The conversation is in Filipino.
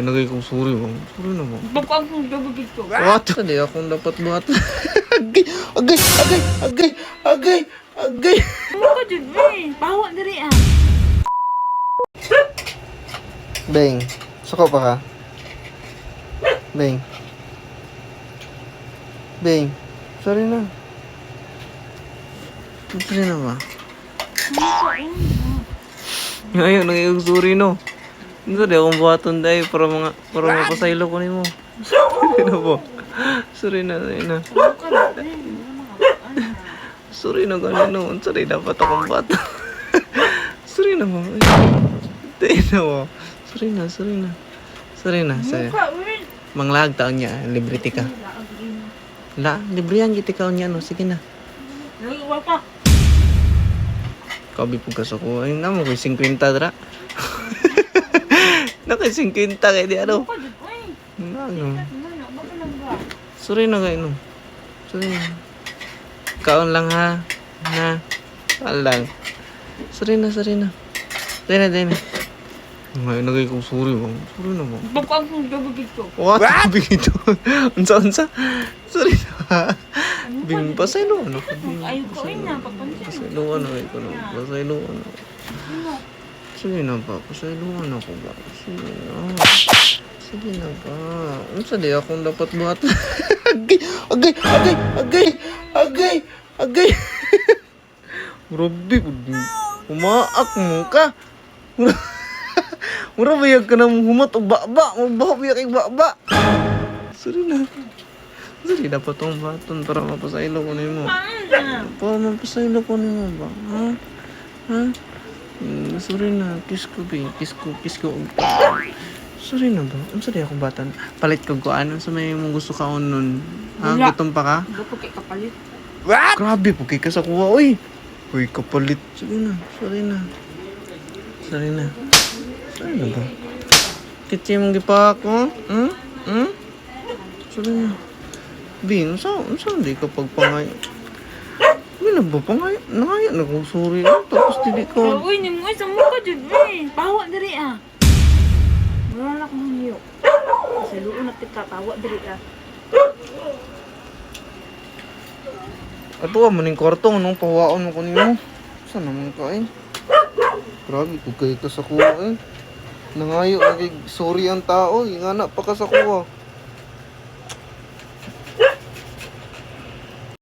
Nagay kong sorry bang. Sorry na bang. Bakit ang gagawin ko? What? Hindi akong dapat buhat. Agay! Agay! Agay! Agay! Agay! Agay! Ano ka dyan, eh? Bawa diri ah. Beng, suko pa ka? Beng. Beng, sorry na. Sorry na ba? Ngayon, nagayong sorry no. Hindi akong buhaton dahil para mapasaylo ko ni mo. Sorry na po. Sorry na, sorry na. Sorry na ganun. Sorry, dapat akong bata. Sorry na mo. Hindi na mo. Sorry na, sorry na. Sorry na, sorry. Manglag taon niya, librity ka. La, libre yan, giti ka niya, no? Sige na. Nagawal ka. Kabi po ka sa ko. Ay, naman ko, 50 dra. Nakay 50 kaya di ano. Ano? Sorry na kayo, no? Sorry na. Kaon lang ha. Ha? Kaon lang. Sorry na, sorry na. Sorry na. Ngayon nagay kong sorry bang. Sorry na bang. Bakit ang gagawin ko? What? Bing ito. Unsa? Sorry na. Bing, pasaylo ano ka? Ayaw ko na, papansin. Pasaylo ano ko na. Pasaylo ano. Sige na ba? Pasaylo ano ko ba? Sige na. Sige na ba? Unsa di akong dapat buhat? Agay! Grabe, umaak mo ka. Mura bayag ka nang humat o baba. Magbabayag kay baba. Sorry na. Sorry, dapat tong baton para mapasaylo ko na mo. Para mapasaylo ko na mo ba? Ha? Sorry na. Kiss ko. Sorry na ba? Ang sorry akong batan. Palit ko ano sa may mong gusto ka nun. Ha? Wala. Gutom pa ka? Bakit kay kapalit? Grabe po kay ka sa kuha. Uy, kapalit. Sige na. Sorry na. Sorry na ba? Kitsi mong gipa ako? Sorry na. Bin, saan di ka pagpangay? Bin na ba pangay? Nangaya na kong sorry. Tapos hindi ko. Uy, ni mo isa mo ka dyan, eh. Bawa diri ah. Wala na akong hangyo. Kasi luon na kita, tawa diri ah. Ato ka maning kwartong nung pawaon mo ko niyo. Saan naman ka eh? Grabe ko kayo ka sa kuha eh. Nangayo, sorry ang tao. Ingana pa ka sa kuha.